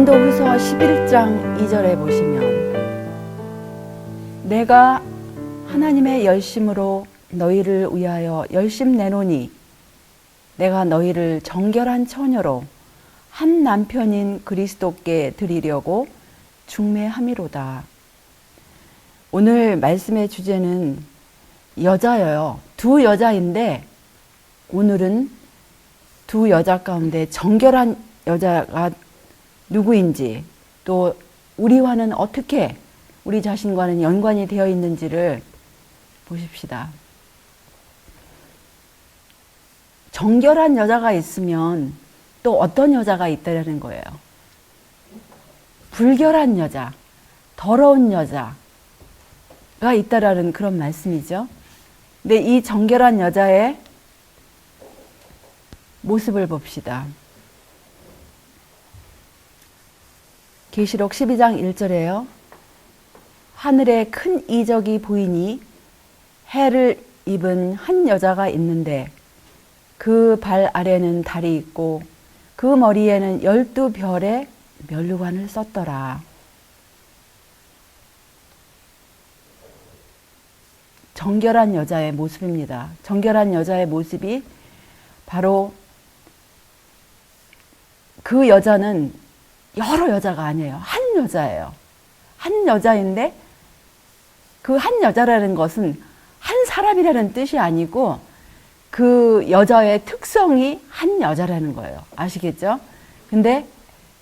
고린도후서 11장 2절에 보시면 내가 하나님의 열심으로 너희를 위하여 열심 내노니 내가 너희를 정결한 처녀로 한 남편인 그리스도께 드리려고 중매함이로다. 오늘 말씀의 주제는 여자예요. 두 여자인데 오늘은 두 여자 가운데 정결한 여자가 누구인지, 또 우리와는 어떻게 우리 자신과는 연관이 되어 있는지를 보십시다. 정결한 여자가 있으면 또 어떤 여자가 있다는 거예요. 불결한 여자, 더러운 여자가 있다라는 그런 말씀이죠. 근데 이 정결한 여자의 모습을 봅시다. 계시록 12장 1절에요. 하늘에 큰 이적이 보이니 해를 입은 한 여자가 있는데 그 발 아래는 달이 있고 그 머리에는 12별의 면류관을 썼더라. 정결한 여자의 모습입니다. 정결한 여자의 모습이 바로 그 여자는 여러 여자가 아니에요. 한 여자예요. 한 여자인데 그 한 여자라는 것은 한 사람이라는 뜻이 아니고 그 여자의 특성이 한 여자라는 거예요. 아시겠죠? 근데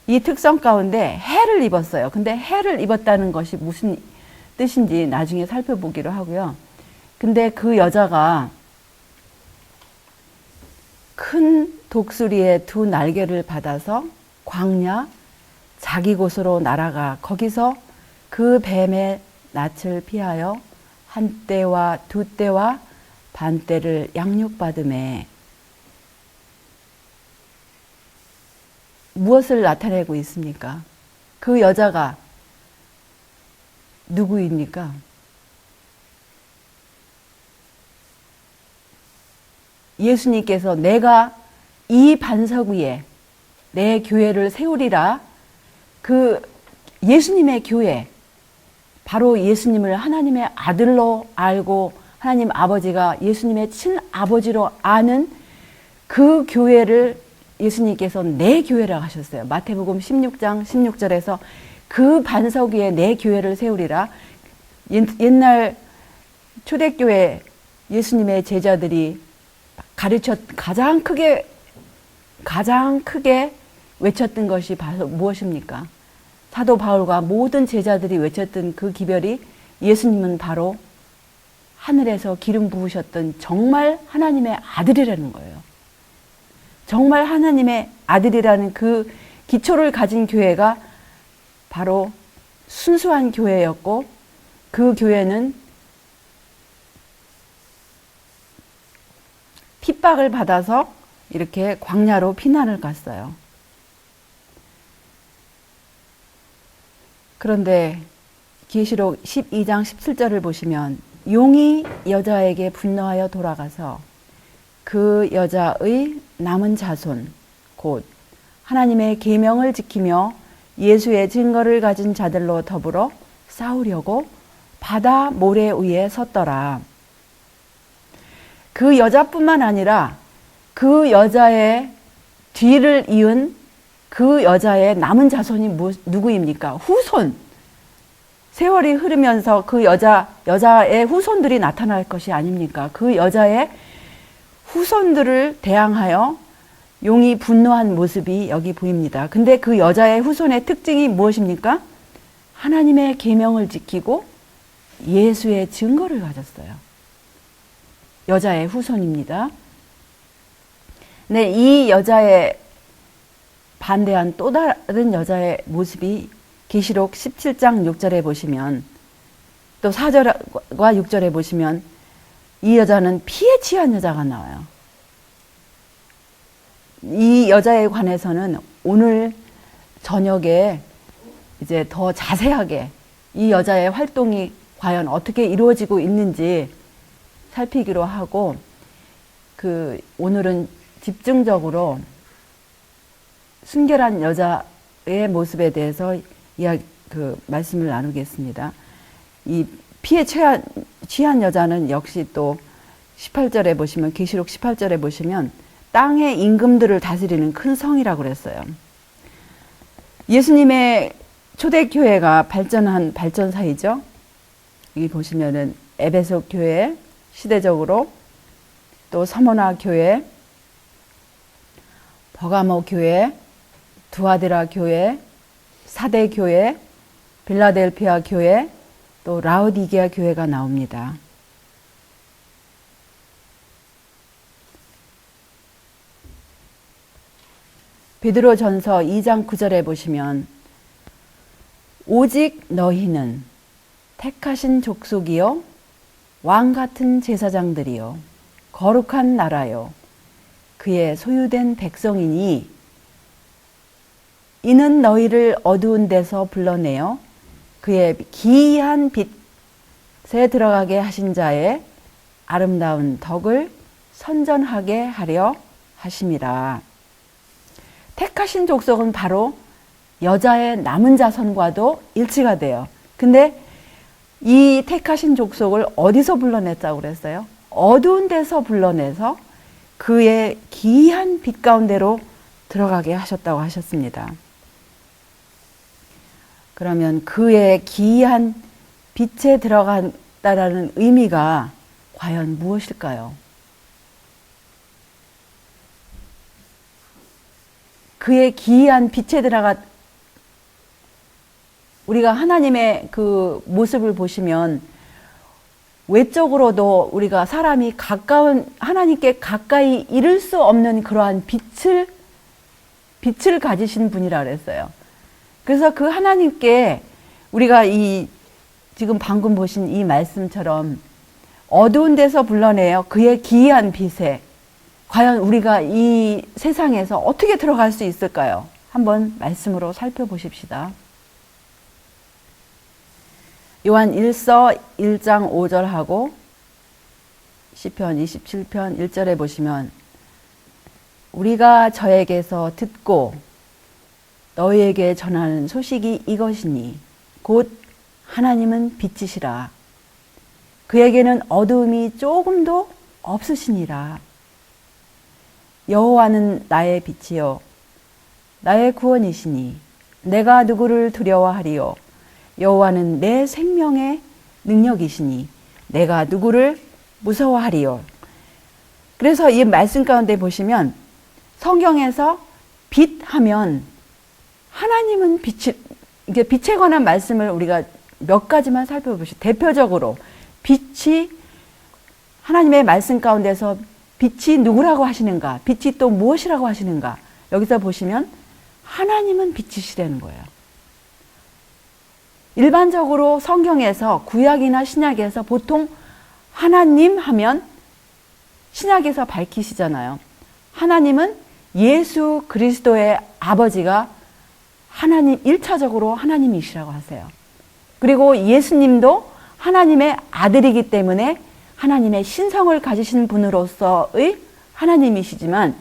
이 특성 가운데 해를 입었어요. 근데 해를 입었다는 것이 무슨 뜻인지 나중에 살펴보기로 하고요. 근데 그 여자가 큰 독수리의 두 날개를 받아서 광야 자기 곳으로 날아가 거기서 그 뱀의 낯을 피하여 한 때와 두 때와 반 때를 양육받음에 무엇을 나타내고 있습니까? 그 여자가 누구입니까? 예수님께서 내가 이 반석 위에 내 교회를 세우리라. 그 예수님의 교회, 바로 예수님을 하나님의 아들로 알고 하나님 아버지가 예수님의 친아버지로 아는 그 교회를 예수님께서 내 교회라고 하셨어요. 마태복음 16장 16절에서 그 반석 위에 내 교회를 세우리라. 옛날 초대교회 예수님의 제자들이 가장 크게 외쳤던 것이 바로 무엇입니까? 사도 바울과 모든 제자들이 외쳤던 그 기별이 예수님은 바로 하늘에서 기름 부으셨던 정말 하나님의 아들이라는 거예요. 정말 하나님의 아들이라는 그 기초를 가진 교회가 바로 순수한 교회였고, 그 교회는 핍박을 받아서 이렇게 광야로 피난을 갔어요. 그런데 계시록 12장 17절을 보시면 용이 여자에게 분노하여 돌아가서 그 여자의 남은 자손 곧 하나님의 계명을 지키며 예수의 증거를 가진 자들로 더불어 싸우려고 바다 모래 위에 섰더라. 그 여자뿐만 아니라 그 여자의 뒤를 이은 그 여자의 남은 자손이 누구입니까? 후손. 세월이 흐르면서 그 여자의 후손들이 나타날 것이 아닙니까? 그 여자의 후손들을 대항하여 용이 분노한 모습이 여기 보입니다. 근데 그 여자의 후손의 특징이 무엇입니까? 하나님의 계명을 지키고 예수의 증거를 가졌어요. 여자의 후손입니다. 네, 이 여자의 반대한 또 다른 여자의 모습이 계시록 17장 6절에 보시면, 또 4절과 6절에 보시면 이 여자는 피에 취한 여자가 나와요. 이 여자에 관해서는 오늘 저녁에 이제 더 자세하게 이 여자의 활동이 과연 어떻게 이루어지고 있는지 살피기로 하고, 오늘은 집중적으로 순결한 여자의 모습에 대해서 말씀을 나누겠습니다. 이 피에 취한 여자는 역시 또 18절에 보시면, 계시록 18절에 보시면 땅의 임금들을 다스리는 큰 성이라고 그랬어요. 예수님의 초대교회가 발전한 발전사이죠. 여기 보시면은 에베소 교회, 시대적으로 또 서머나 교회, 버가모 교회, 두아디라 교회, 사대 교회, 빌라델피아 교회, 또 라오디게아 교회가 나옵니다. 베드로전서 2장 9절에 보시면 오직 너희는 택하신 족속이요 왕 같은 제사장들이요 거룩한 나라요 그의 소유된 백성이니 이는 너희를 어두운 데서 불러내어 그의 기이한 빛에 들어가게 하신 자의 아름다운 덕을 선전하게 하려 하심이라. 택하신 족속은 바로 여자의 남은 자손과도 일치가 돼요. 근데 이 택하신 족속을 어디서 불러냈다고 그랬어요? 어두운 데서 불러내서 그의 기이한 빛 가운데로 들어가게 하셨다고 하셨습니다. 그러면 그의 기이한 빛에 들어간다라는 의미가 과연 무엇일까요? 그의 기이한 빛에 우리가 하나님의 그 모습을 보시면 외적으로도 우리가 사람이 하나님께 가까이 이를 수 없는 그러한 빛을 가지신 분이라 그랬어요. 그래서 그 하나님께 우리가 지금 방금 보신 이 말씀처럼 어두운 데서 불러내어 그의 기이한 빛에 과연 우리가 이 세상에서 어떻게 들어갈 수 있을까요? 한번 말씀으로 살펴보십시다. 요한 1서 1장 5절하고 시편 27편 1절에 보시면 우리가 저에게서 듣고 너희에게 전하는 소식이 이것이니 곧 하나님은 빛이시라. 그에게는 어두움이 조금도 없으시니라. 여호와는 나의 빛이요 나의 구원이시니 내가 누구를 두려워하리요. 여호와는 내 생명의 능력이시니 내가 누구를 무서워하리요. 그래서 이 말씀 가운데 보시면 성경에서 빛하면 하나님은 이게 빛에 관한 말씀을 우리가 몇 가지만 살펴보시죠. 대표적으로 빛이 하나님의 말씀 가운데서 빛이 누구라고 하시는가? 빛이 또 무엇이라고 하시는가? 여기서 보시면 하나님은 빛이시라는 거예요. 일반적으로 성경에서 구약이나 신약에서 보통 하나님 하면 신약에서 밝히시잖아요. 하나님은 예수 그리스도의 아버지가 하나님, 1차적으로 하나님이시라고 하세요. 그리고 예수님도 하나님의 아들이기 때문에 하나님의 신성을 가지신 분으로서의 하나님이시지만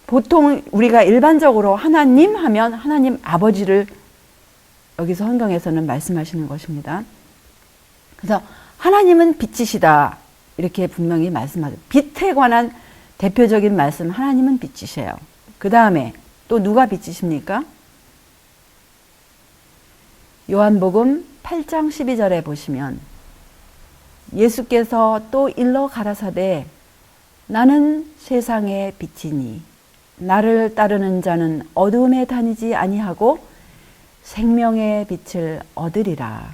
보통 우리가 일반적으로 하나님 하면 하나님 아버지를 여기서 성경에서는 말씀하시는 것입니다. 그래서 하나님은 빛이시다 이렇게 분명히 말씀하죠. 빛에 관한 대표적인 말씀 하나님은 빛이세요. 그 다음에 또 누가 빛이십니까? 요한복음 8장 12절에 보시면 예수께서 또 일러 가라사대 나는 세상의 빛이니 나를 따르는 자는 어두움에 다니지 아니하고 생명의 빛을 얻으리라.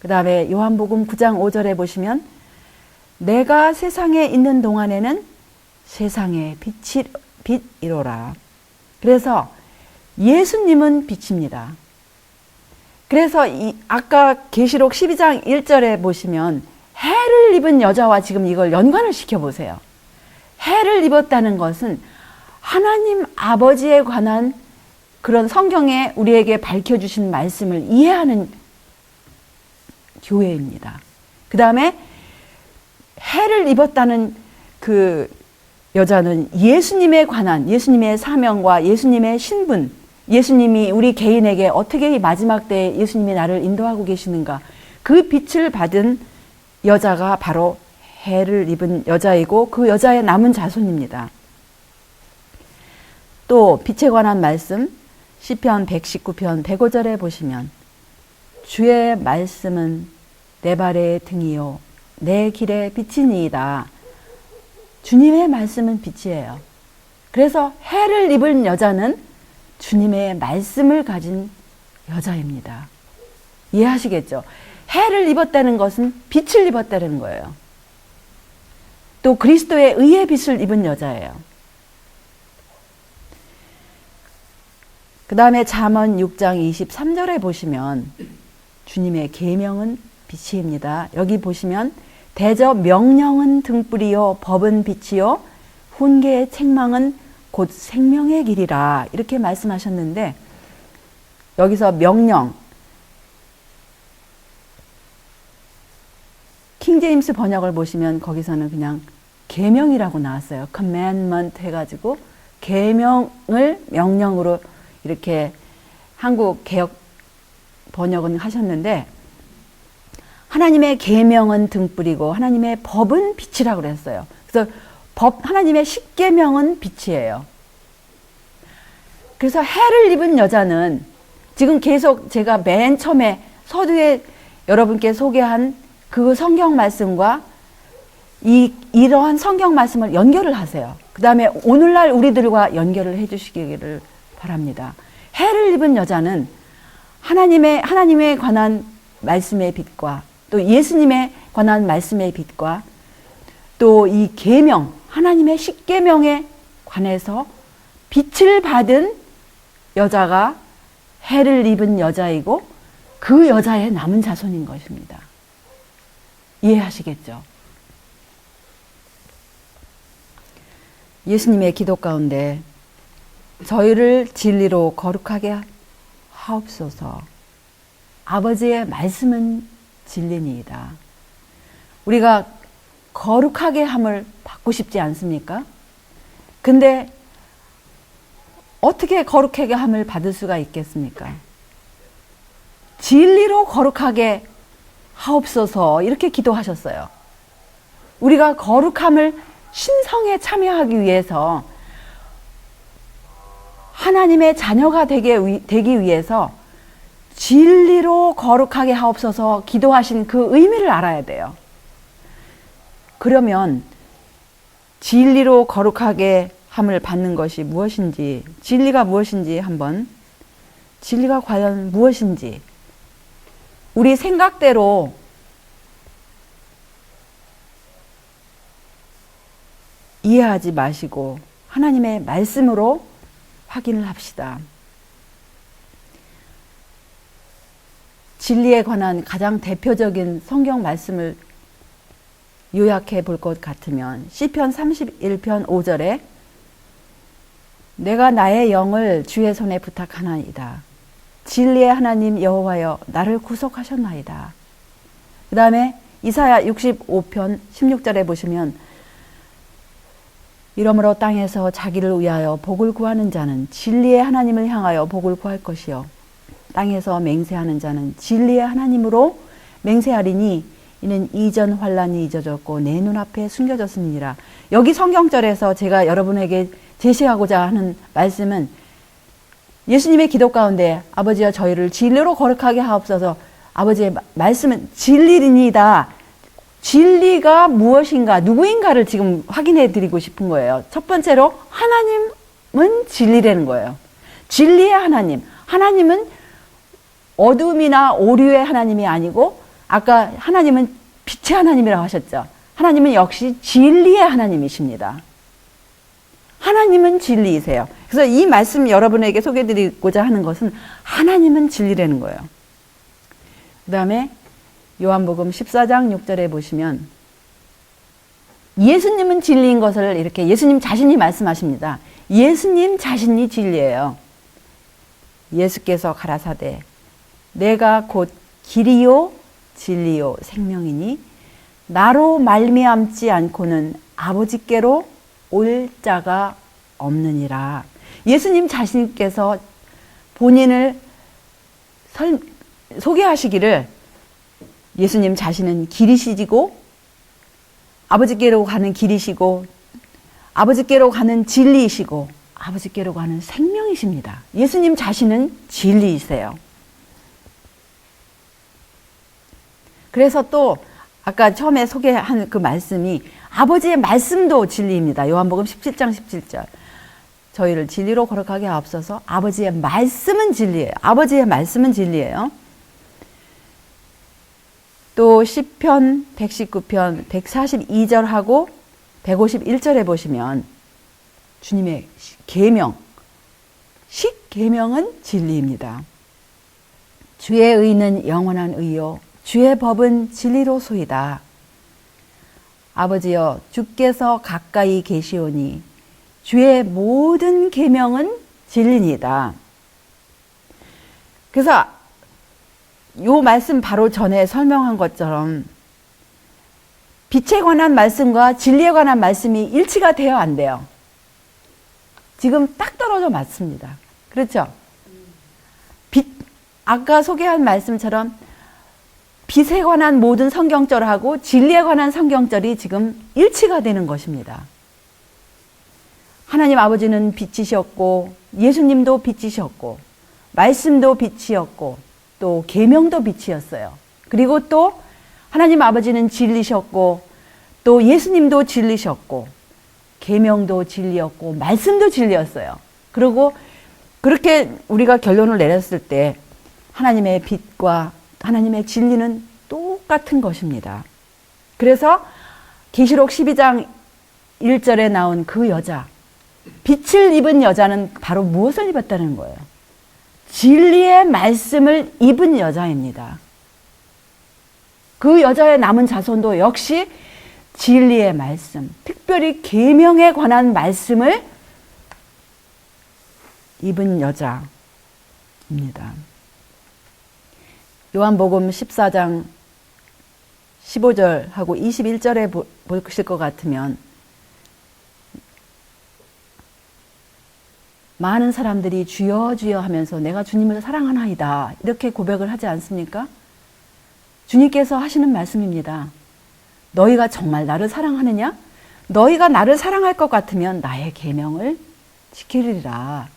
그 다음에 요한복음 9장 5절에 보시면 내가 세상에 있는 동안에는 세상의 빛이로라. 그래서 예수님은 빛입니다. 그래서 아까 계시록 12장 1절에 보시면 해를 입은 여자와 지금 이걸 연관을 시켜보세요. 해를 입었다는 것은 하나님 아버지에 관한 그런 성경에 우리에게 밝혀주신 말씀을 이해하는 교회입니다. 그 다음에 해를 입었다는 그 여자는 예수님에 관한 예수님의 사명과 예수님의 신분 예수님이 우리 개인에게 어떻게 이 마지막 때에 예수님이 나를 인도하고 계시는가, 그 빛을 받은 여자가 바로 해를 입은 여자이고 그 여자의 남은 자손입니다. 또 빛에 관한 말씀 시편 119편 105절에 보시면 주의 말씀은 내 발의 등이요 내 길의 빛이니이다. 주님의 말씀은 빛이에요. 그래서 해를 입은 여자는 주님의 말씀을 가진 여자입니다. 이해하시겠죠? 해를 입었다는 것은 빛을 입었다는 거예요. 또 그리스도의 의의 빛을 입은 여자예요. 그 다음에 잠언 6장 23절에 보시면 주님의 계명은 빛입니다. 여기 보시면 대저 명령은 등불이요 법은 빛이요 훈계의 책망은 곧 생명의 길이라 이렇게 말씀하셨는데, 여기서 명령, 킹제임스 번역을 보시면 거기서는 그냥 계명이라고 나왔어요. commandment 해가지고 계명을 명령으로 이렇게 한국 개역 번역은 하셨는데, 하나님의 계명은 등불이고 하나님의 법은 빛이라고 그랬어요. 그래서 하나님의 십계명은 빛이에요. 그래서 해를 입은 여자는 지금 계속 제가 맨 처음에 서두에 여러분께 소개한 그 성경 말씀과 이러한 성경 말씀을 연결을 하세요. 그 다음에 오늘날 우리들과 연결을 해 주시기를 바랍니다. 해를 입은 여자는 하나님에 관한 말씀의 빛과 또 예수님에 관한 말씀의 빛과 또 이 계명, 하나님의 십계명에 관해서 빛을 받은 여자가 해를 입은 여자이고 그 여자의 남은 자손인 것입니다. 이해하시겠죠? 예수님의 기도 가운데 저희를 진리로 거룩하게 하옵소서. 아버지의 말씀은 진리니이다. 우리가 거룩하게 함을 받고 싶지 않습니까? 근데 어떻게 거룩하게 함을 받을 수가 있겠습니까? 진리로 거룩하게 하옵소서 이렇게 기도하셨어요. 우리가 거룩함을 신성에 참여하기 위해서, 하나님의 자녀가 되기 위해서 진리로 거룩하게 하옵소서 기도하신 그 의미를 알아야 돼요. 그러면 진리로 거룩하게 함을 받는 것이 무엇인지, 진리가 무엇인지 한번, 진리가 과연 무엇인지 우리 생각대로 이해하지 마시고 하나님의 말씀으로 확인을 합시다. 진리에 관한 가장 대표적인 성경 말씀을 요약해 볼 것 같으면 시편 31편 5절에 내가 나의 영을 주의 손에 부탁하나이다. 진리의 하나님 여호와여 나를 구속하셨나이다. 그 다음에 이사야 65편 16절에 보시면 이러므로 땅에서 자기를 위하여 복을 구하는 자는 진리의 하나님을 향하여 복을 구할 것이요 땅에서 맹세하는 자는 진리의 하나님으로 맹세하리니 이는 이전 환란이 잊어졌고 내 눈앞에 숨겨졌습니다. 여기 성경절에서 제가 여러분에게 제시하고자 하는 말씀은 예수님의 기도 가운데 아버지여 저희를 진리로 거룩하게 하옵소서, 아버지의 말씀은 진리이다. 진리가 무엇인가, 누구인가를 지금 확인해 드리고 싶은 거예요. 첫 번째로 하나님은 진리라는 거예요. 진리의 하나님. 하나님은 어둠이나 오류의 하나님이 아니고 아까 하나님은 빛의 하나님이라고 하셨죠. 하나님은 역시 진리의 하나님이십니다. 하나님은 진리이세요. 그래서 이 말씀 여러분에게 소개해드리고자 하는 것은 하나님은 진리라는 거예요. 그 다음에 요한복음 14장 6절에 보시면 예수님은 진리인 것을 이렇게 예수님 자신이 말씀하십니다. 예수님 자신이 진리예요. 예수께서 가라사대 내가 곧 길이요 진리요 생명이니 나로 말미암지 않고는 아버지께로 올 자가 없느니라. 예수님 자신께서 본인을 소개하시기를 예수님 자신은 길이시고 아버지께로 가는 길이시고 아버지께로 가는 진리이시고 아버지께로 가는 생명이십니다. 예수님 자신은 진리이세요. 그래서 또 아까 처음에 소개한 그 말씀이 아버지의 말씀도 진리입니다. 요한복음 17장 17절. 저희를 진리로 거룩하게 하옵소서. 아버지의 말씀은 진리예요. 아버지의 말씀은 진리예요. 또 시편 119편 142절하고 151절에 보시면 주님의 계명, 십계명은 진리입니다. 주의 의는 영원한 의요 주의 법은 진리로소이다. 아버지여 주께서 가까이 계시오니 주의 모든 계명은 진리니이다. 그래서 요 말씀 바로 전에 설명한 것처럼 빛에 관한 말씀과 진리에 관한 말씀이 일치가 돼야 안 돼요. 지금 딱 떨어져 맞습니다. 그렇죠? 아까 소개한 말씀처럼 빛에 관한 모든 성경절하고 진리에 관한 성경절이 지금 일치가 되는 것입니다. 하나님 아버지는 빛이셨고 예수님도 빛이셨고 말씀도 빛이었고 또 계명도 빛이었어요. 그리고 또 하나님 아버지는 진리셨고 또 예수님도 진리셨고 계명도 진리였고 말씀도 진리였어요. 그리고 그렇게 우리가 결론을 내렸을 때 하나님의 빛과 하나님의 진리는 똑같은 것입니다. 그래서 계시록 12장 1절에 나온 그 여자, 빛을 입은 여자는 바로 무엇을 입었다는 거예요? 진리의 말씀을 입은 여자입니다. 그 여자의 남은 자손도 역시 진리의 말씀, 특별히 계명에 관한 말씀을 입은 여자입니다. 요한복음 14장 15절하고 21절에 보실 것 같으면 많은 사람들이 주여 주여 하면서 내가 주님을 사랑하나이다 이렇게 고백을 하지 않습니까? 주님께서 하시는 말씀입니다. 너희가 정말 나를 사랑하느냐? 너희가 나를 사랑할 것 같으면 나의 계명을 지키리라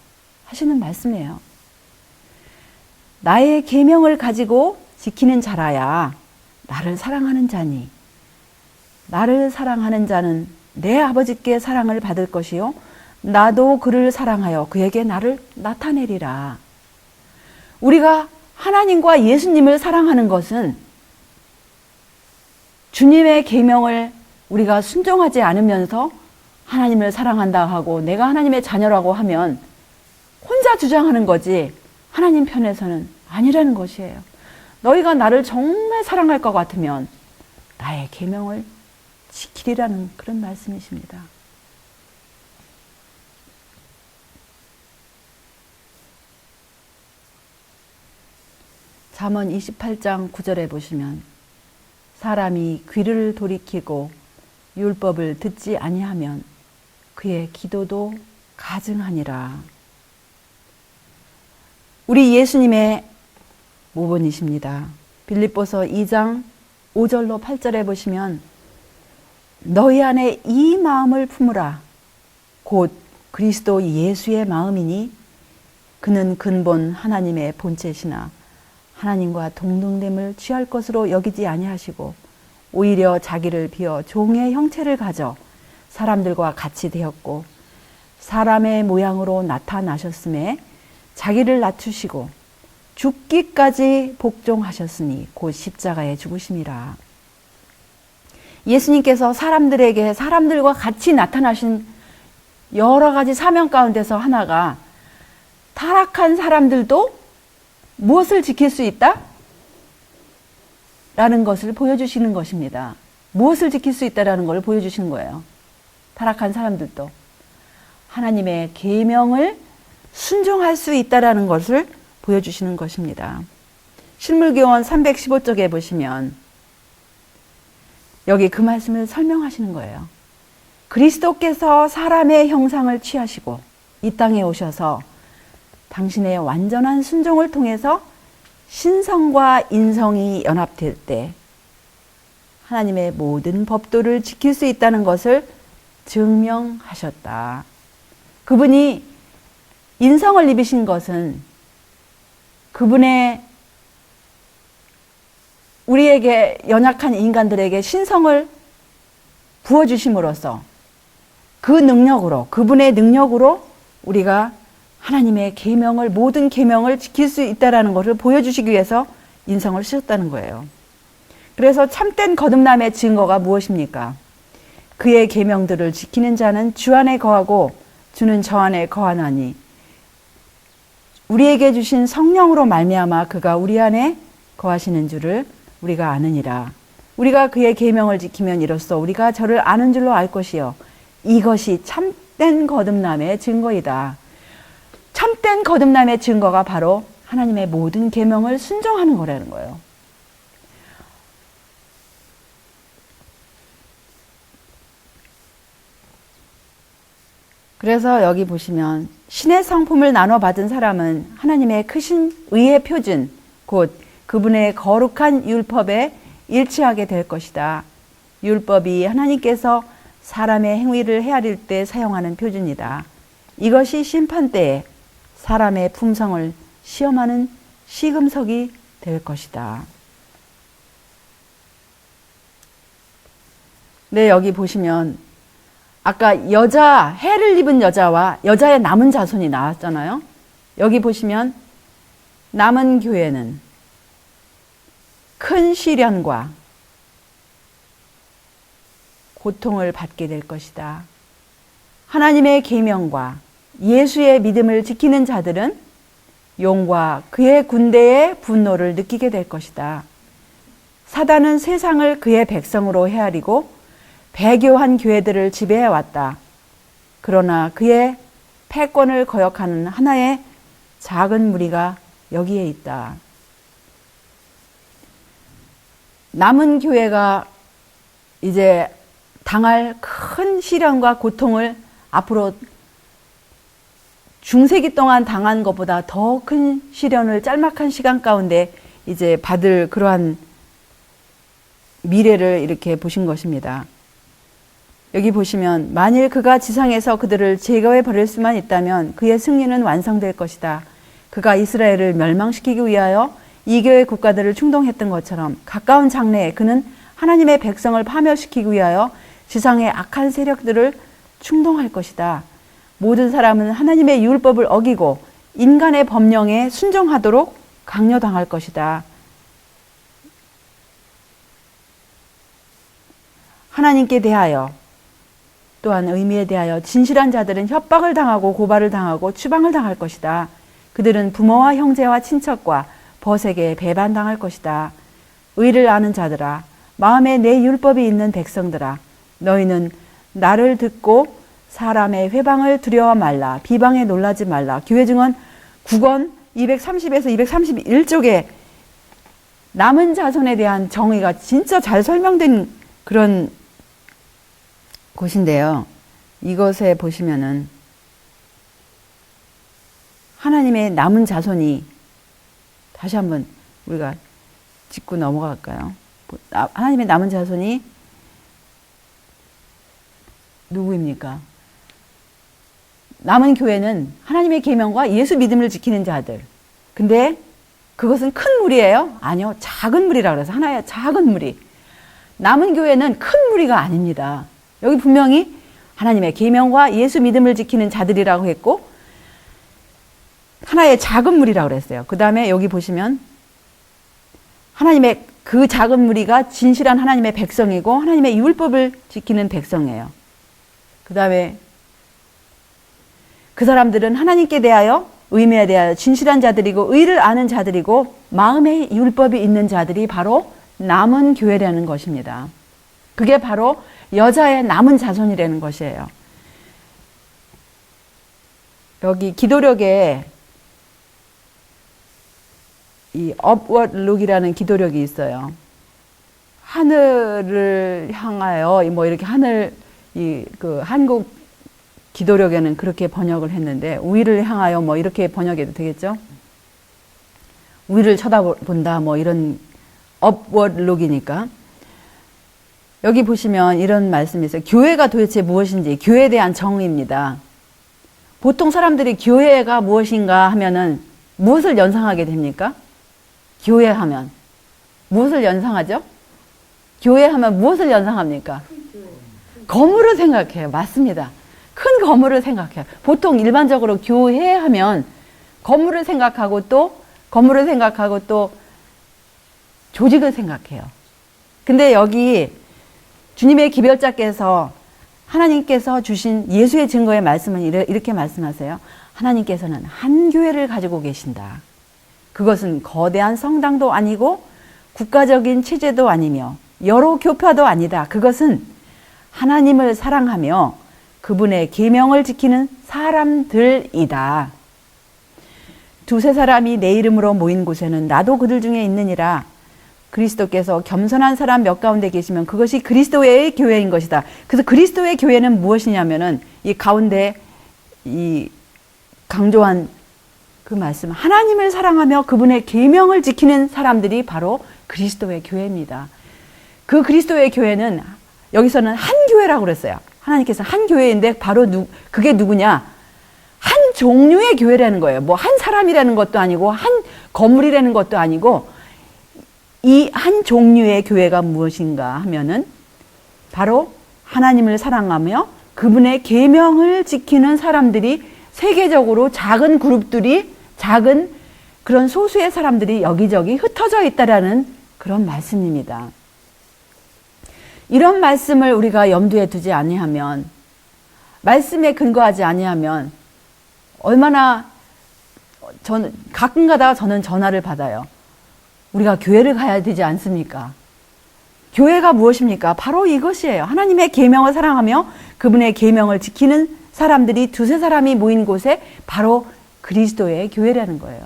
하시는 말씀이에요. 나의 계명을 가지고 지키는 자라야 나를 사랑하는 자니 나를 사랑하는 자는 내 아버지께 사랑을 받을 것이요 나도 그를 사랑하여 그에게 나를 나타내리라. 우리가 하나님과 예수님을 사랑하는 것은 주님의 계명을 우리가 순종하지 않으면서 하나님을 사랑한다 하고 내가 하나님의 자녀라고 하면 혼자 주장하는 거지 하나님 편에서는 아니라는 것이에요. 너희가 나를 정말 사랑할 것 같으면 나의 계명을 지키리라는 그런 말씀이십니다. 잠언 28장 9절에 보시면 사람이 귀를 돌이키고 율법을 듣지 아니하면 그의 기도도 가증하니라. 우리 예수님의 모본이십니다. 빌립보서 2장 5절로 8절에 보시면 너희 안에 이 마음을 품으라. 곧 그리스도 예수의 마음이니 그는 근본 하나님의 본체시나 하나님과 동등됨을 취할 것으로 여기지 아니하시고 오히려 자기를 비어 종의 형체를 가져 사람들과 같이 되었고 사람의 모양으로 나타나셨음에 자기를 낮추시고 죽기까지 복종하셨으니 곧 십자가에 죽으심이라. 예수님께서 사람들과 같이 나타나신 여러 가지 사명 가운데서 하나가 타락한 사람들도 무엇을 지킬 수 있다? 라는 것을 보여주시는 것입니다. 무엇을 지킬 수 있다라는 걸 보여주시는 거예요. 타락한 사람들도 하나님의 계명을 순종할 수 있다라는 것을 보여주시는 것입니다. 실물교원 315쪽에 보시면 여기 그 말씀을 설명하시는 거예요. 그리스도께서 사람의 형상을 취하시고 이 땅에 오셔서 당신의 완전한 순종을 통해서 신성과 인성이 연합될 때 하나님의 모든 법도를 지킬 수 있다는 것을 증명하셨다. 그분이 인성을 입으신 것은 그분의 우리에게 연약한 인간들에게 신성을 부어주심으로써 그 능력으로, 그분의 능력으로 우리가 하나님의 계명을, 모든 계명을 지킬 수 있다는 것을 보여주시기 위해서 인성을 쓰셨다는 거예요. 그래서 참된 거듭남의 증거가 무엇입니까? 그의 계명들을 지키는 자는 주 안에 거하고 주는 저 안에 거하나니 우리에게 주신 성령으로 말미암아 그가 우리 안에 거하시는 줄을 우리가 아느니라. 우리가 그의 계명을 지키면 이로써 우리가 저를 아는 줄로 알 것이요 이것이 참된 거듭남의 증거이다. 참된 거듭남의 증거가 바로 하나님의 모든 계명을 순종하는 거라는 거예요. 그래서 여기 보시면 신의 성품을 나눠 받은 사람은 하나님의 크신 의의 표준, 곧 그분의 거룩한 율법에 일치하게 될 것이다. 율법이 하나님께서 사람의 행위를 헤아릴 때 사용하는 표준이다. 이것이 심판 때에 사람의 품성을 시험하는 시금석이 될 것이다. 네, 여기 보시면 아까 해를 입은 여자와 여자의 남은 자손이 나왔잖아요. 여기 보시면 남은 교회는 큰 시련과 고통을 받게 될 것이다. 하나님의 계명과 예수의 믿음을 지키는 자들은 용과 그의 군대의 분노를 느끼게 될 것이다. 사단은 세상을 그의 백성으로 헤아리고 배교한 교회들을 지배해왔다. 그러나 그의 패권을 거역하는 하나의 작은 무리가 여기에 있다. 남은 교회가 이제 당할 큰 시련과 고통을 앞으로 중세기 동안 당한 것보다 더 큰 시련을 짤막한 시간 가운데 이제 받을 그러한 미래를 이렇게 보신 것입니다. 여기 보시면 만일 그가 지상에서 그들을 제거해 버릴 수만 있다면 그의 승리는 완성될 것이다. 그가 이스라엘을 멸망시키기 위하여 이교의 국가들을 충동했던 것처럼 가까운 장래에 그는 하나님의 백성을 파멸시키기 위하여 지상의 악한 세력들을 충동할 것이다. 모든 사람은 하나님의 율법을 어기고 인간의 법령에 순종하도록 강요당할 것이다. 하나님께 대하여 또한 의미에 대하여 진실한 자들은 협박을 당하고 고발을 당하고 추방을 당할 것이다. 그들은 부모와 형제와 친척과 벗에게 배반당할 것이다. 의를 아는 자들아, 마음에 내 율법이 있는 백성들아, 너희는 나를 듣고 사람의 회방을 두려워 말라. 비방에 놀라지 말라. 교회 증언 9권 230에서 231쪽에 남은 자손에 대한 정의가 진짜 잘 설명된 그런 곳인데요. 이것에 보시면은 하나님의 남은 자손이 다시 한번 우리가 짚고 넘어갈까요? 하나님의 남은 자손이 누구입니까? 남은 교회는 하나님의 계명과 예수 믿음을 지키는 자들. 근데 그것은 큰 무리예요? 아니요. 작은 무리라 그래서 하나의 작은 무리. 남은 교회는 큰 무리가 아닙니다. 여기 분명히 하나님의 계명과 예수 믿음을 지키는 자들이라고 했고 하나의 작은 무리라고 그랬어요. 그 다음에 여기 보시면 하나님의 그 작은 무리가 진실한 하나님의 백성이고 하나님의 율법을 지키는 백성이에요. 그 다음에 그 사람들은 하나님께 대하여 의미에 대하여 진실한 자들이고 의를 아는 자들이고 마음에 율법이 있는 자들이 바로 남은 교회라는 것입니다. 그게 바로 여자의 남은 자손이라는 것이에요. 여기 기도력에 이 upward look이라는 기도력이 있어요. 하늘을 향하여 뭐 이렇게 하늘 그 한국 기도력에는 그렇게 번역을 했는데 위를 향하여 뭐 이렇게 번역해도 되겠죠? 위를 쳐다본다 뭐 이런 upward look이니까. 여기 보시면 이런 말씀이 있어요. 교회가 도대체 무엇인지, 교회에 대한 정의입니다. 보통 사람들이 교회가 무엇인가 하면은 무엇을 연상하게 됩니까? 교회 하면 무엇을 연상하죠? 교회 하면 무엇을 연상합니까? 건물을 생각해요. 맞습니다. 큰 건물을 생각해요. 보통 일반적으로 교회 하면 건물을 생각하고 또 조직을 생각해요. 근데 여기 주님의 기별자께서 하나님께서 주신 예수의 증거의 말씀은 이렇게 말씀하세요. 하나님께서는 한 교회를 가지고 계신다. 그것은 거대한 성당도 아니고 국가적인 체제도 아니며 여러 교파도 아니다. 그것은 하나님을 사랑하며 그분의 계명을 지키는 사람들이다. 두세 사람이 내 이름으로 모인 곳에는 나도 그들 중에 있느니라. 그리스도께서 겸손한 사람 몇 가운데 계시면 그것이 그리스도의 교회인 것이다. 그래서 그리스도의 교회는 무엇이냐면은 이 가운데 이 강조한 그 말씀, 하나님을 사랑하며 그분의 계명을 지키는 사람들이 바로 그리스도의 교회입니다. 그 그리스도의 교회는 여기서는 한 교회라고 그랬어요. 하나님께서 한 교회인데 바로 그게 누구냐? 한 종류의 교회라는 거예요. 뭐 한 사람이라는 것도 아니고 한 건물이라는 것도 아니고 이 한 종류의 교회가 무엇인가 하면은 바로 하나님을 사랑하며 그분의 계명을 지키는 사람들이 세계적으로 작은 그룹들이 작은 그런 소수의 사람들이 여기저기 흩어져 있다라는 그런 말씀입니다. 이런 말씀을 우리가 염두에 두지 아니하면, 말씀에 근거하지 아니하면 얼마나 가끔 가다가 저는 전화를 받아요. 우리가 교회를 가야 되지 않습니까? 교회가 무엇입니까? 바로 이것이에요. 하나님의 계명을 사랑하며 그분의 계명을 지키는 사람들이 두세 사람이 모인 곳에 바로 그리스도의 교회라는 거예요.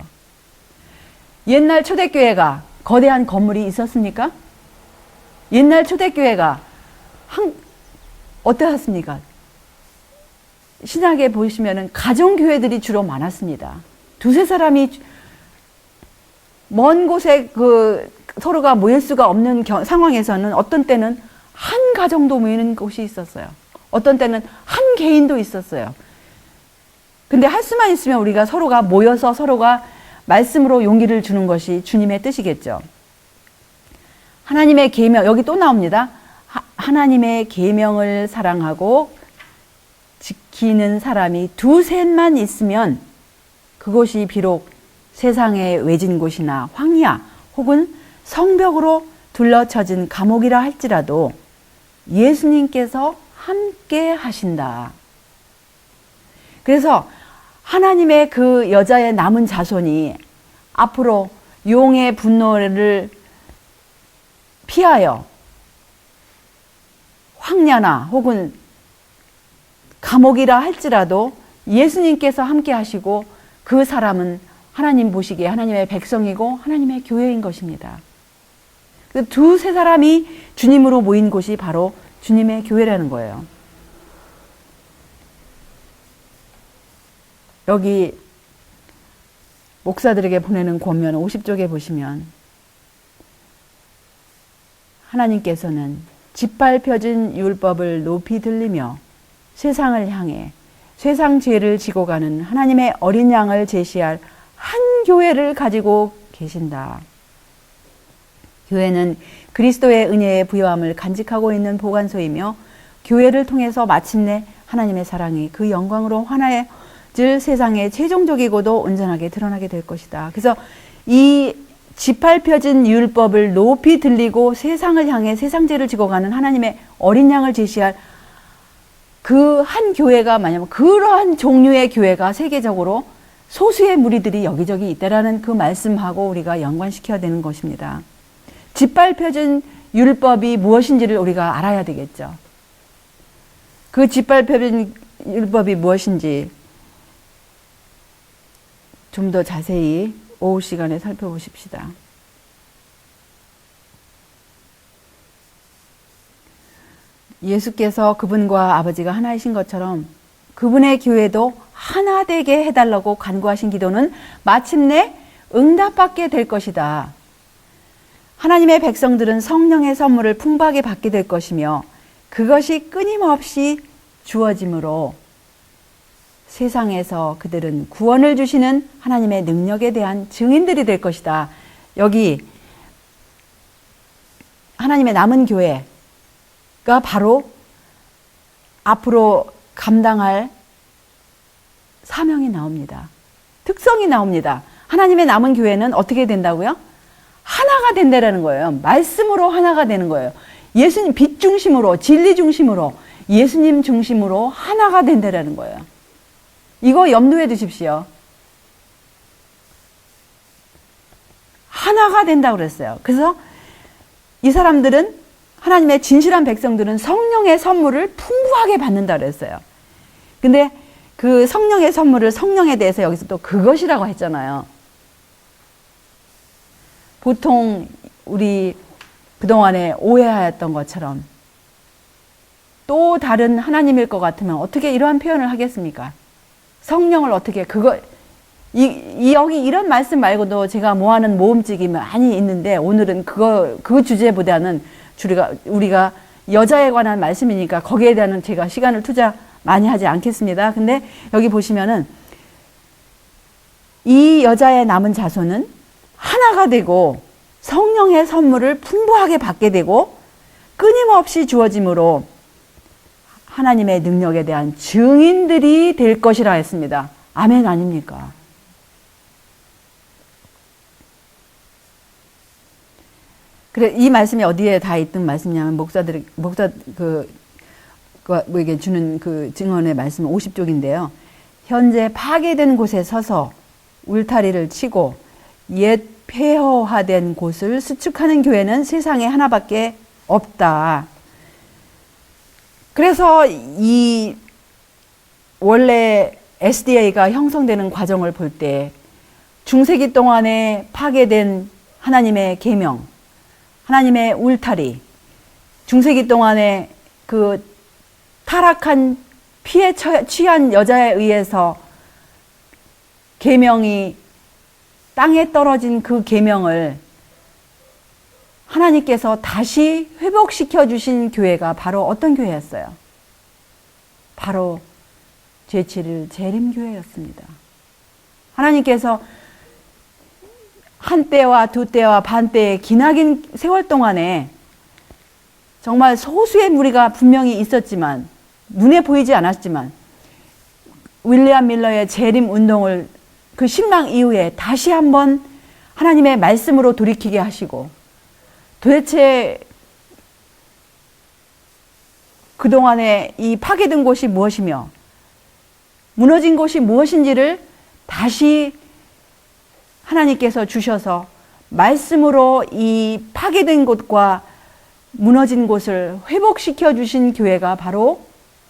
옛날 초대교회가 거대한 건물이 있었습니까? 옛날 초대교회가 어떠했습니까? 신약에 보시면은 가정교회들이 주로 많았습니다. 두세 사람이 먼 곳에 서로가 모일 수가 없는 상황에서는 어떤 때는 한 가정도 모이는 곳이 있었어요. 어떤 때는 한 개인도 있었어요. 근데 할 수만 있으면 우리가 서로가 모여서 서로가 말씀으로 용기를 주는 것이 주님의 뜻이겠죠. 하나님의 계명, 여기 또 나옵니다. 하나님의 계명을 사랑하고 지키는 사람이 두셋만 있으면 그곳이 비록 세상의 외진 곳이나 황야 혹은 성벽으로 둘러쳐진 감옥이라 할지라도 예수님께서 함께 하신다. 그래서 하나님의 그 여자의 남은 자손이 앞으로 용의 분노를 피하여 황야나 혹은 감옥이라 할지라도 예수님께서 함께 하시고 그 사람은 하나님 보시기에 하나님의 백성이고 하나님의 교회인 것입니다. 두세 사람이 주님으로 모인 곳이 바로 주님의 교회라는 거예요. 여기 목사들에게 보내는 권면 50쪽에 보시면 하나님께서는 짓밟혀진 율법을 높이 들리며 세상을 향해 세상 죄를 지고 가는 하나님의 어린 양을 제시할 한 교회를 가지고 계신다. 교회는 그리스도의 은혜의 부요함을 간직하고 있는 보관소이며 교회를 통해서 마침내 하나님의 사랑이 그 영광으로 환해질 세상에 최종적이고도 온전하게 드러나게 될 것이다. 그래서 이 짓밟혀진 율법을 높이 들리고 세상을 향해 세상 죄를 지고 가는 하나님의 어린 양을 제시할 그 한 교회가 뭐냐면 그러한 종류의 교회가 세계적으로 소수의 무리들이 여기저기 있다라는 그 말씀하고 우리가 연관시켜야 되는 것입니다. 짓밟혀진 율법이 무엇인지를 우리가 알아야 되겠죠. 그 짓밟혀진 율법이 무엇인지 좀 더 자세히 오후 시간에 살펴보십시다. 예수께서 그분과 아버지가 하나이신 것처럼 그분의 교회도 하나 되게 해달라고 간구하신 기도는 마침내 응답받게 될 것이다. 하나님의 백성들은 성령의 선물을 풍부하게 받게 될 것이며 그것이 끊임없이 주어짐으로 세상에서 그들은 구원을 주시는 하나님의 능력에 대한 증인들이 될 것이다. 여기 하나님의 남은 교회가 바로 앞으로 감당할 사명이 나옵니다. 특성이 나옵니다. 하나님의 남은 교회는 어떻게 된다고요? 하나가 된다라는 거예요. 말씀으로 하나가 되는 거예요. 예수님 빛 중심으로, 진리 중심으로, 예수님 중심으로 하나가 된다라는 거예요. 이거 염두에 두십시오. 하나가 된다고 그랬어요. 그래서 이 사람들은, 하나님의 진실한 백성들은 성령의 선물을 풍부하게 받는다 그랬어요. 근데 그 성령의 선물을, 성령에 대해서 여기서 또 그것이라고 했잖아요. 보통 우리 그동안에 오해하였던 것처럼 또 다른 하나님일 것 같으면 어떻게 이러한 표현을 하겠습니까? 성령을 어떻게, 여기 이런 말씀 말고도 제가 모아놓은 모음집이 많이 있는데 오늘은 그 주제보다는 우리가 여자에 관한 말씀이니까 거기에 대한 제가 시간을 투자 많이 하지 않겠습니다. 근데 여기 보시면은 이 여자의 남은 자손은 하나가 되고 성령의 선물을 풍부하게 받게 되고 끊임없이 주어짐으로 하나님의 능력에 대한 증인들이 될 것이라 했습니다. 아멘 아닙니까? 그래, 이 말씀이 어디에 다 있던 말씀이냐면 이게 주는 그 증언의 말씀은 50쪽인데요. 현재 파괴된 곳에 서서 울타리를 치고 옛 폐허화된 곳을 수축하는 교회는 세상에 하나밖에 없다. 그래서 이 원래 SDA가 형성되는 과정을 볼 때 중세기 동안에 파괴된 하나님의 계명, 하나님의 울타리, 중세기 동안에 그 타락한 피에 취한 여자에 의해서 계명이 땅에 떨어진 그 계명을 하나님께서 다시 회복시켜 주신 교회가 바로 어떤 교회였어요? 바로 제7일 재림교회였습니다. 하나님께서 한 때와 두 때와 반 때의 기나긴 세월 동안에 정말 소수의 무리가 분명히 있었지만, 눈에 보이지 않았지만, 윌리엄 밀러의 재림 운동을 그 신방 이후에 다시 한번 하나님의 말씀으로 돌이키게 하시고, 도대체 그동안에 이 파괴된 곳이 무엇이며 무너진 곳이 무엇인지를 다시 하나님께서 주셔서 말씀으로 이 파괴된 곳과 무너진 곳을 회복시켜 주신 교회가 바로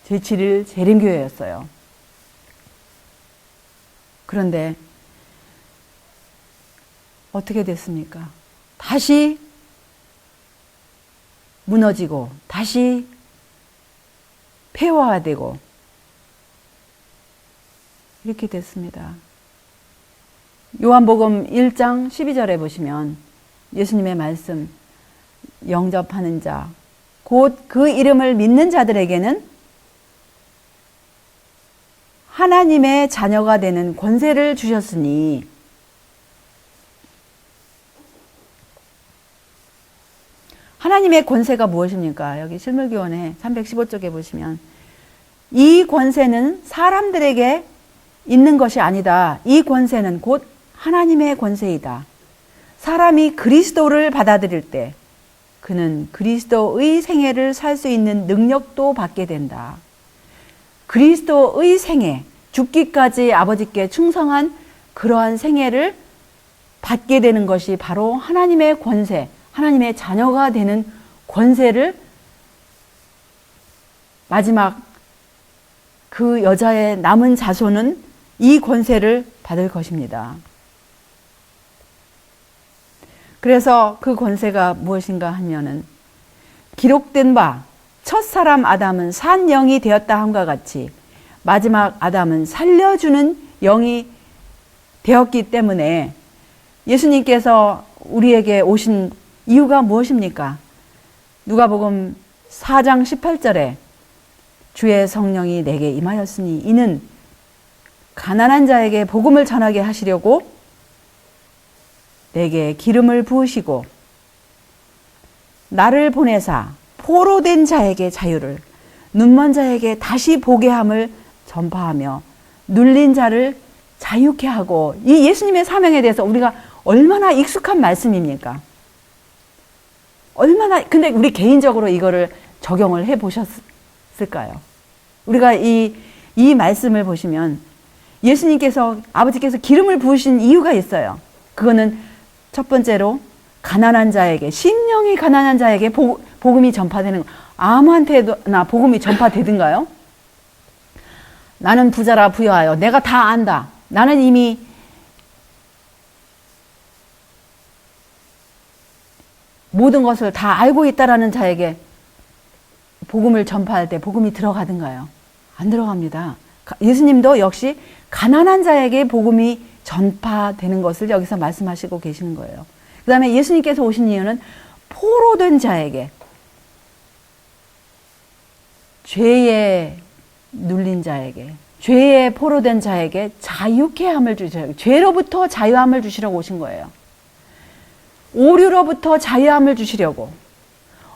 제7일 재림교회였어요. 그런데 어떻게 됐습니까? 다시 무너지고 다시 폐허화되고 이렇게 됐습니다. 요한복음 1장 12절에 보시면 예수님의 말씀, 영접하는 자, 곧 그 이름을 믿는 자들에게는 하나님의 자녀가 되는 권세를 주셨으니, 하나님의 권세가 무엇입니까? 여기 실물교원의 315쪽에 보시면 이 권세는 사람들에게 있는 것이 아니다. 이 권세는 곧 하나님의 권세이다. 사람이 그리스도를 받아들일 때 그는 그리스도의 생애를 살 수 있는 능력도 받게 된다. 그리스도의 생애, 죽기까지 아버지께 충성한 그러한 생애를 받게 되는 것이 바로 하나님의 권세, 하나님의 자녀가 되는 권세를 마지막 그 여자의 남은 자손은 이 권세를 받을 것입니다. 그래서 그 권세가 무엇인가 하면은 기록된 바 첫사람 아담은 산 영이 되었다 함과 같이 마지막 아담은 살려주는 영이 되었기 때문에 예수님께서 우리에게 오신 이유가 무엇입니까? 누가복음 4장 18절에 주의 성령이 내게 임하였으니 이는 가난한 자에게 복음을 전하게 하시려고 내게 기름을 부으시고 나를 보내사 포로된 자에게 자유를, 눈먼 자에게 다시 보게 함을 전파하며 눌린 자를 자유케 하고, 이 예수님의 사명에 대해서 우리가 얼마나 익숙한 말씀입니까? 근데 우리 개인적으로 이거를 적용을 해 보셨을까요? 우리가 이 말씀을 보시면 아버지께서 기름을 부으신 이유가 있어요. 그거는 첫 번째로 가난한 자에게, 심령이 가난한 자에게 복음이 전파되는 거. 아무한테나 복음이 전파되든가요? 나는 부자라 부여하여 내가 다 안다. 나는 이미 모든 것을 다 알고 있다라는 자에게 복음을 전파할 때 복음이 들어가든가요? 안 들어갑니다. 예수님도 역시 가난한 자에게 복음이 전파되는 것을 여기서 말씀하시고 계시는 거예요. 그 다음에 예수님께서 오신 이유는 포로된 자에게, 죄에 눌린 자에게, 죄에 포로된 자에게 자유케 함을 주시려고, 죄로부터 자유함을 주시려고 오신 거예요. 오류로부터 자유함을 주시려고,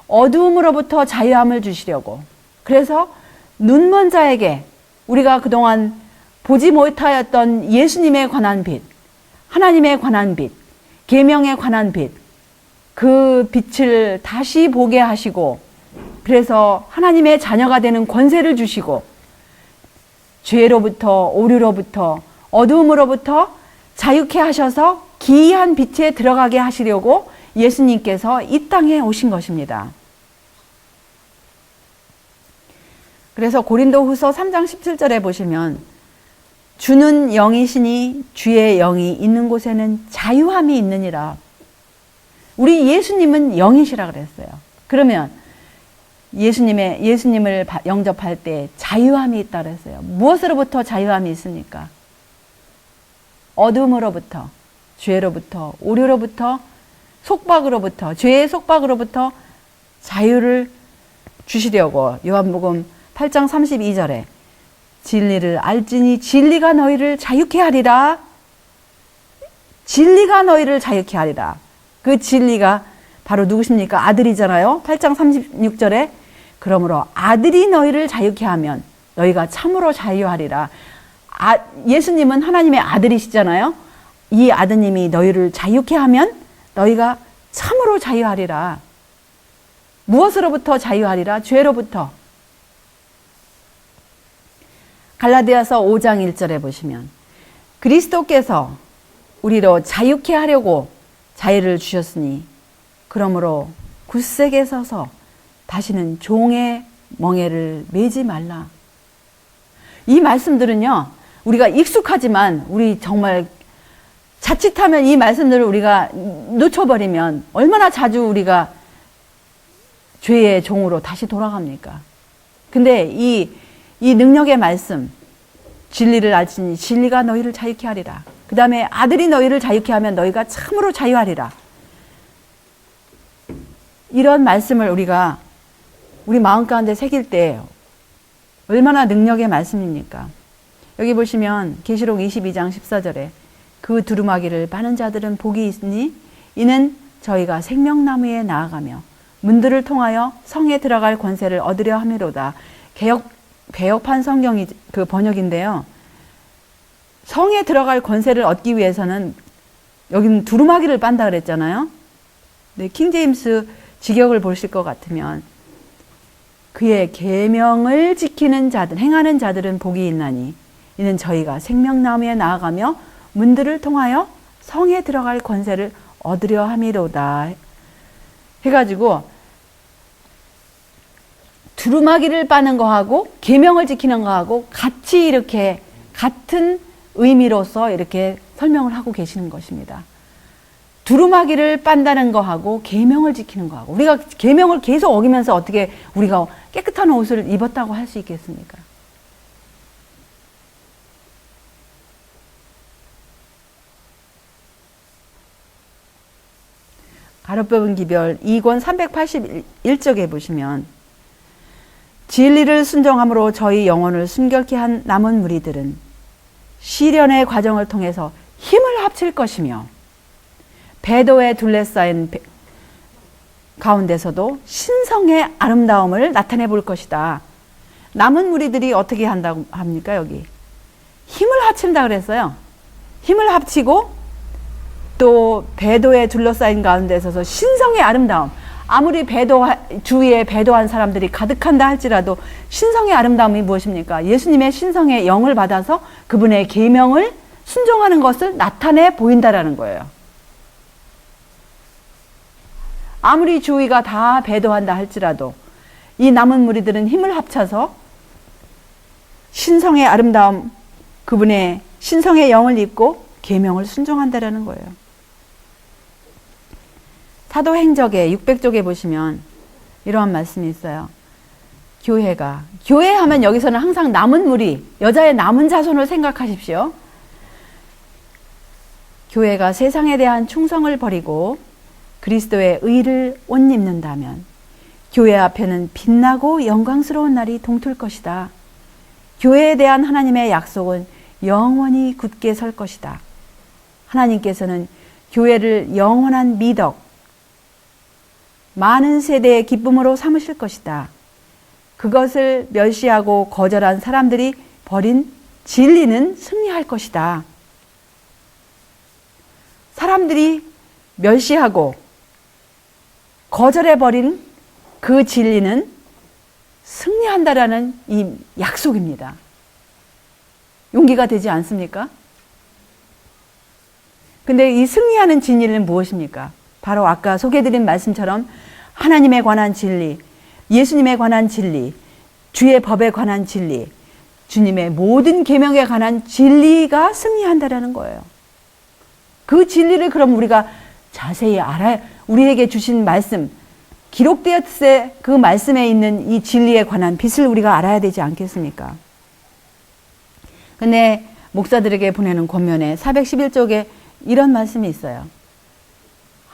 어두움으로부터 자유함을 주시려고. 그래서 눈먼 자에게, 우리가 그동안 보지 못하였던 예수님에 관한 빛, 하나님에 관한 빛, 계명에 관한 빛, 그 빛을 다시 보게 하시고, 그래서 하나님의 자녀가 되는 권세를 주시고, 죄로부터, 오류로부터, 어두움으로부터 자유케 하셔서 기이한 빛에 들어가게 하시려고 예수님께서 이 땅에 오신 것입니다. 그래서 고린도후서 3장 17절에 보시면 주는 영이시니 주의 영이 있는 곳에는 자유함이 있느니라. 우리 예수님은 영이시라 그랬어요. 그러면 예수님을 영접할 때 자유함이 있다 그랬어요. 무엇으로부터 자유함이 있습니까? 어둠으로부터, 죄로부터, 오류로부터, 속박으로부터, 죄의 속박으로부터 자유를 주시려고 요한복음 8장 32절에 진리를 알지니 진리가 너희를 자유케 하리라. 진리가 너희를 자유케 하리라. 그 진리가 바로 누구십니까? 아들이잖아요. 8장 36절에 그러므로 아들이 너희를 자유케 하면 너희가 참으로 자유하리라. 예수님은 하나님의 아들이시잖아요. 이 아드님이 너희를 자유케 하면 너희가 참으로 자유하리라. 무엇으로부터 자유하리라? 죄로부터. 갈라디아서 5장 1절에 보시면 그리스도께서 우리로 자유케 하려고 자유를 주셨으니 그러므로 굳세게 서서 다시는 종의 멍에를 매지 말라. 이 말씀들은요, 우리가 익숙하지만 우리 정말 자칫하면 이 말씀들을 우리가 놓쳐버리면 얼마나 자주 우리가 죄의 종으로 다시 돌아갑니까? 근데 이 능력의 말씀, 진리를 알지니 진리가 너희를 자유케 하리라. 그 다음에 아들이 너희를 자유케 하면 너희가 참으로 자유하리라. 이런 말씀을 우리가 우리 마음 가운데 새길 때 얼마나 능력의 말씀입니까? 여기 보시면 계시록 22장 14절에 그 두루마기를 빠는 자들은 복이 있으니 이는 저희가 생명나무에 나아가며 문들을 통하여 성에 들어갈 권세를 얻으려 함이로다. 개혁판 성경이 그 번역인데요. 성에 들어갈 권세를 얻기 위해서는 여기는 두루마기를 빤다 그랬잖아요. 네, 킹제임스 직역을 보실 것 같으면 그의 계명을 지키는 자들, 행하는 자들은 복이 있나니 이는 저희가 생명나무에 나아가며 문들을 통하여 성에 들어갈 권세를 얻으려 함이로다. 해가지고 두루마기를 빠는 거하고 계명을 지키는 거하고 같이 이렇게 같은 의미로서 이렇게 설명을 하고 계시는 것입니다. 두루마기를 빤다는 거하고 계명을 지키는 거하고, 우리가 계명을 계속 어기면서 어떻게 우리가 깨끗한 옷을 입었다고 할 수 있겠습니까? 바로 뽑은 기별 2권 381쪽에 보시면 진리를 순종함으로 저희 영혼을 순결케 한 남은 무리들은 시련의 과정을 통해서 힘을 합칠 것이며 배도에 둘러싸인 가운데서도 신성의 아름다움을 나타내 볼 것이다. 남은 무리들이 어떻게 한다고 합니까? 여기 힘을 합친다 그랬어요. 힘을 합치고 또 배도에 둘러싸인 가운데 서서 신성의 아름다움, 아무리 주위에 배도한 사람들이 가득한다 할지라도 신성의 아름다움이 무엇입니까? 예수님의 신성의 영을 받아서 그분의 계명을 순종하는 것을 나타내 보인다라는 거예요. 아무리 주위가 다 배도한다 할지라도 이 남은 무리들은 힘을 합쳐서 신성의 아름다움, 그분의 신성의 영을 입고 계명을 순종한다라는 거예요. 사도행적의 600쪽에 보시면 이러한 말씀이 있어요. 교회 하면 여기서는 항상 남은 무리, 여자의 남은 자손을 생각하십시오. 교회가 세상에 대한 충성을 버리고 그리스도의 의를 옷 입는다면 교회 앞에는 빛나고 영광스러운 날이 동틀 것이다. 교회에 대한 하나님의 약속은 영원히 굳게 설 것이다. 하나님께서는 교회를 영원한 미덕, 많은 세대의 기쁨으로 삼으실 것이다. 그것을 멸시하고 거절한 사람들이 버린 진리는 승리할 것이다. 사람들이 멸시하고 거절해버린 그 진리는 승리한다라는 이 약속입니다. 용기가 되지 않습니까? 근데 이 승리하는 진리는 무엇입니까? 바로 아까 소개해드린 말씀처럼 하나님에 관한 진리, 예수님에 관한 진리, 주의 법에 관한 진리, 주님의 모든 계명에 관한 진리가 승리한다라는 거예요. 그 진리를 그럼 우리가 자세히 알아야, 우리에게 주신 말씀, 기록되었을 그 말씀에 있는 이 진리에 관한 빛을 우리가 알아야 되지 않겠습니까? 근데 목사들에게 보내는 권면에 411쪽에 이런 말씀이 있어요.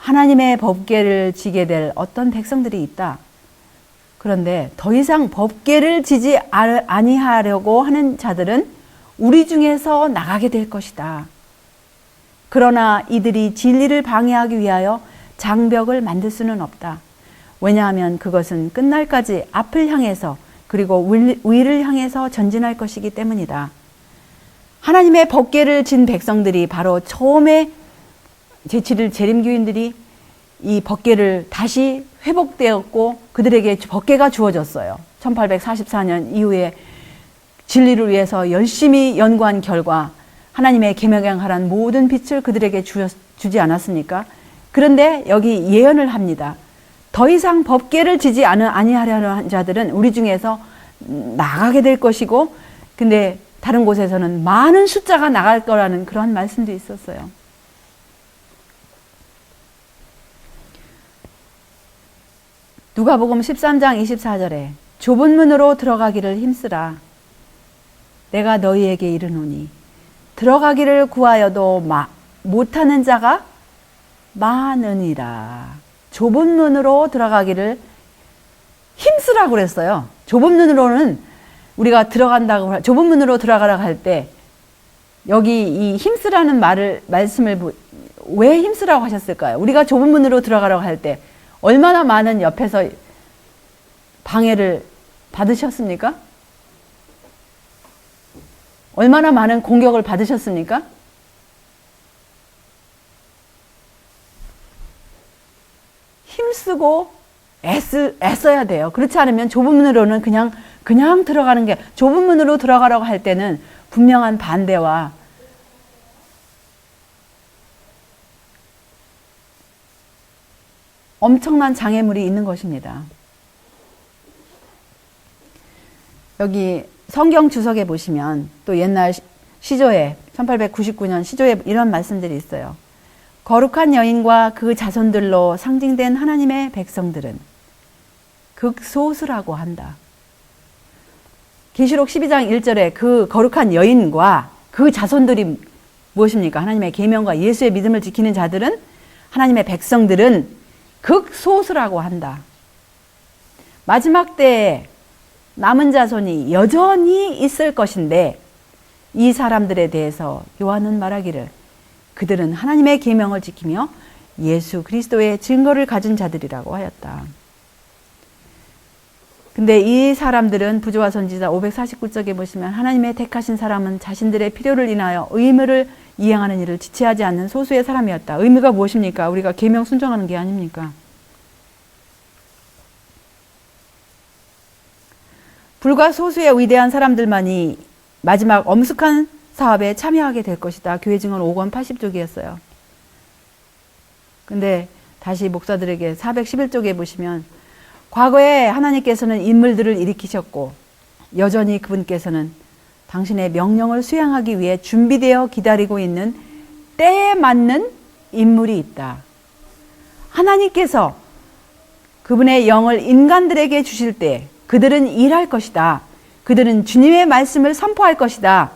하나님의 법궤를 지게 될 어떤 백성들이 있다. 그런데 더 이상 법궤를 지지 아니하려고 하는 자들은 우리 중에서 나가게 될 것이다. 그러나 이들이 진리를 방해하기 위하여 장벽을 만들 수는 없다. 왜냐하면 그것은 끝날까지 앞을 향해서 그리고 위를 향해서 전진할 것이기 때문이다. 하나님의 법궤를 진 백성들이 바로 처음에 제7일 재림교인들이 이 법궤를 다시 회복되었고 그들에게 법궤가 주어졌어요. 1844년 이후에 진리를 위해서 열심히 연구한 결과 하나님의 계명에 관한 모든 빛을 그들에게 주지 않았습니까? 그런데 여기 예언을 합니다. 더 이상 법궤를 지지 아니하려는 한 자들은 우리 중에서 나가게 될 것이고, 근데 다른 곳에서는 많은 숫자가 나갈 거라는 그런 말씀도 있었어요. 누가복음 13장 24절에 좁은 문으로 들어가기를 힘쓰라. 내가 너희에게 이르노니 들어가기를 구하여도 못하는 자가 많으니라. 좁은 문으로 들어가기를 힘쓰라고 그랬어요. 좁은 문으로는 우리가 좁은 문으로 들어가라고 할 때 여기 이 힘쓰라는 말씀을 왜 힘쓰라고 하셨을까요? 우리가 좁은 문으로 들어가라고 할 때 얼마나 많은 옆에서 방해를 받으셨습니까? 얼마나 많은 공격을 받으셨습니까? 힘쓰고 애써야 돼요. 그렇지 않으면 좁은 문으로는 그냥 들어가는 게, 좁은 문으로 들어가라고 할 때는 분명한 반대와 엄청난 장애물이 있는 것입니다. 여기 성경 주석에 보시면 또 옛날 시조에 1899년 시조에 이런 말씀들이 있어요. 거룩한 여인과 그 자손들로 상징된 하나님의 백성들은 극소수라고 한다. 계시록 12장 1절에 그 거룩한 여인과 그 자손들이 무엇입니까? 하나님의 계명과 예수의 믿음을 지키는 자들은, 하나님의 백성들은 극소수라고 한다. 마지막 때에 남은 자손이 여전히 있을 것인데 이 사람들에 대해서 요한은 말하기를 그들은 하나님의 계명을 지키며 예수 그리스도의 증거를 가진 자들이라고 하였다. 근데 이 사람들은 부조와 선지자 549쪽에 보시면 하나님의 택하신 사람은 자신들의 필요를 인하여 의무를 이행하는 일을 지체하지 않는 소수의 사람이었다. 의무가 무엇입니까? 우리가 계명 순종하는 게 아닙니까? 불과 소수의 위대한 사람들만이 마지막 엄숙한 사업에 참여하게 될 것이다. 교회 증언 5권 80쪽이었어요. 근데 다시 목사들에게 411쪽에 보시면 과거에 하나님께서는 인물들을 일으키셨고 여전히 그분께서는 당신의 명령을 수행하기 위해 준비되어 기다리고 있는 때에 맞는 인물이 있다. 하나님께서 그분의 영을 인간들에게 주실 때 그들은 일할 것이다. 그들은 주님의 말씀을 선포할 것이다.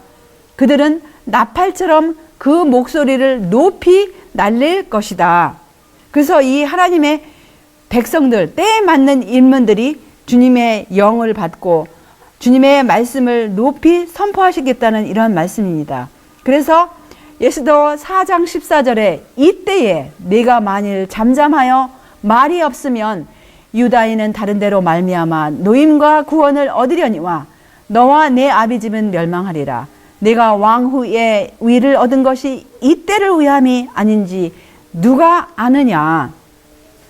그들은 나팔처럼 그 목소리를 높이 날릴 것이다. 그래서 이 하나님의 백성들, 때에 맞는 인물들이 주님의 영을 받고 주님의 말씀을 높이 선포하시겠다는 이런 말씀입니다. 그래서 예수도 4장 14절에 이때에 네가 만일 잠잠하여 말이 없으면 유다인은 다른 데로 말미암아 노임과 구원을 얻으려니와 너와 내 아비집은 멸망하리라. 내가 왕후의 위를 얻은 것이 이때를 위함이 아닌지 누가 아느냐.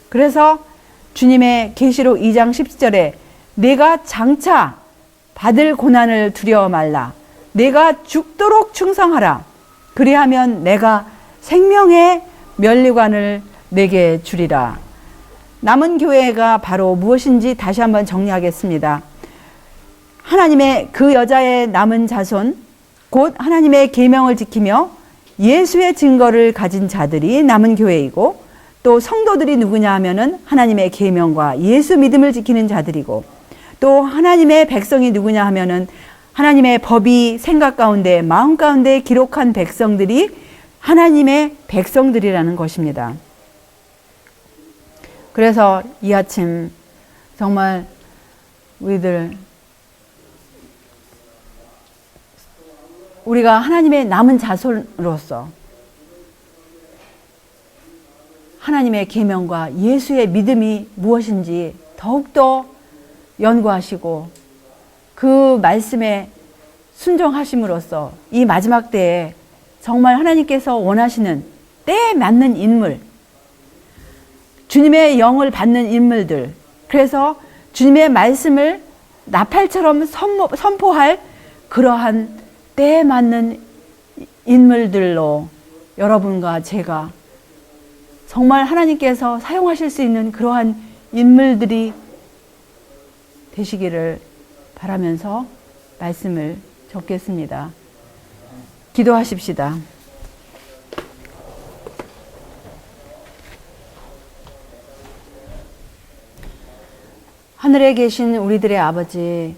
그래서 주님의 계시록 2장 10절에 내가 장차 받을 고난을 두려워 말라. 내가 죽도록 충성하라. 그리하면 내가 생명의 면류관을 내게 주리라. 남은 교회가 바로 무엇인지 다시 한번 정리하겠습니다. 하나님의 그 여자의 남은 자손, 곧 하나님의 계명을 지키며 예수의 증거를 가진 자들이 남은 교회이고, 또 성도들이 누구냐 하면은 하나님의 계명과 예수 믿음을 지키는 자들이고, 또 하나님의 백성이 누구냐 하면은 하나님의 법이 생각 가운데 마음 가운데 기록한 백성들이 하나님의 백성들이라는 것입니다. 그래서 이 아침 정말 우리가 하나님의 남은 자손으로서 하나님의 계명과 예수의 믿음이 무엇인지 더욱더 연구하시고 그 말씀에 순종하심으로써 이 마지막 때에 정말 하나님께서 원하시는 때에 맞는 인물, 주님의 영을 받는 인물들, 그래서 주님의 말씀을 나팔처럼 선포할 그러한 때에 맞는 인물들로 여러분과 제가 정말 하나님께서 사용하실 수 있는 그러한 인물들이 되시기를 바라면서 말씀을 적겠습니다. 기도하십시다. 하늘에 계신 우리들의 아버지,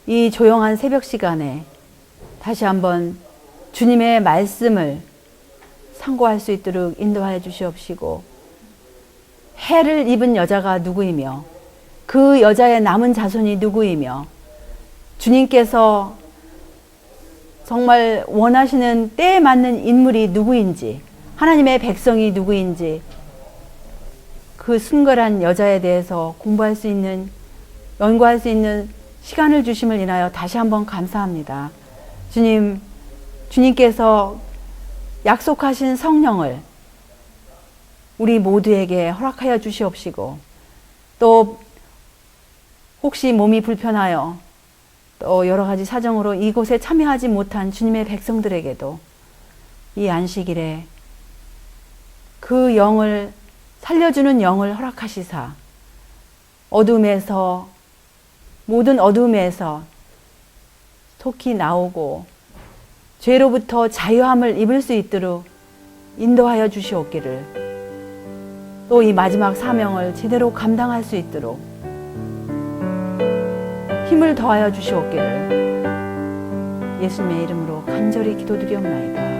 이 조용한 새벽 시간에 다시 한번 주님의 말씀을 상고할 수 있도록 인도하여 주시옵시고, 해를 입은 여자가 누구이며 그 여자의 남은 자손이 누구이며 주님께서 정말 원하시는 때에 맞는 인물이 누구인지, 하나님의 백성이 누구인지 그 순결한 여자에 대해서 공부할 수 있는, 연구할 수 있는 시간을 주심을 인하여 다시 한번 감사합니다. 주님께서 약속하신 성령을 우리 모두에게 허락하여 주시옵시고, 또 혹시 몸이 불편하여 또 여러 가지 사정으로 이곳에 참여하지 못한 주님의 백성들에게도 이 안식일에 그 영을 살려주는 영을 허락하시사 어둠에서, 모든 어둠에서 속히 나오고 죄로부터 자유함을 입을 수 있도록 인도하여 주시옵기를, 또 이 마지막 사명을 제대로 감당할 수 있도록 힘을 더하여 주시옵기를 예수님의 이름으로 간절히 기도드리옵나이다.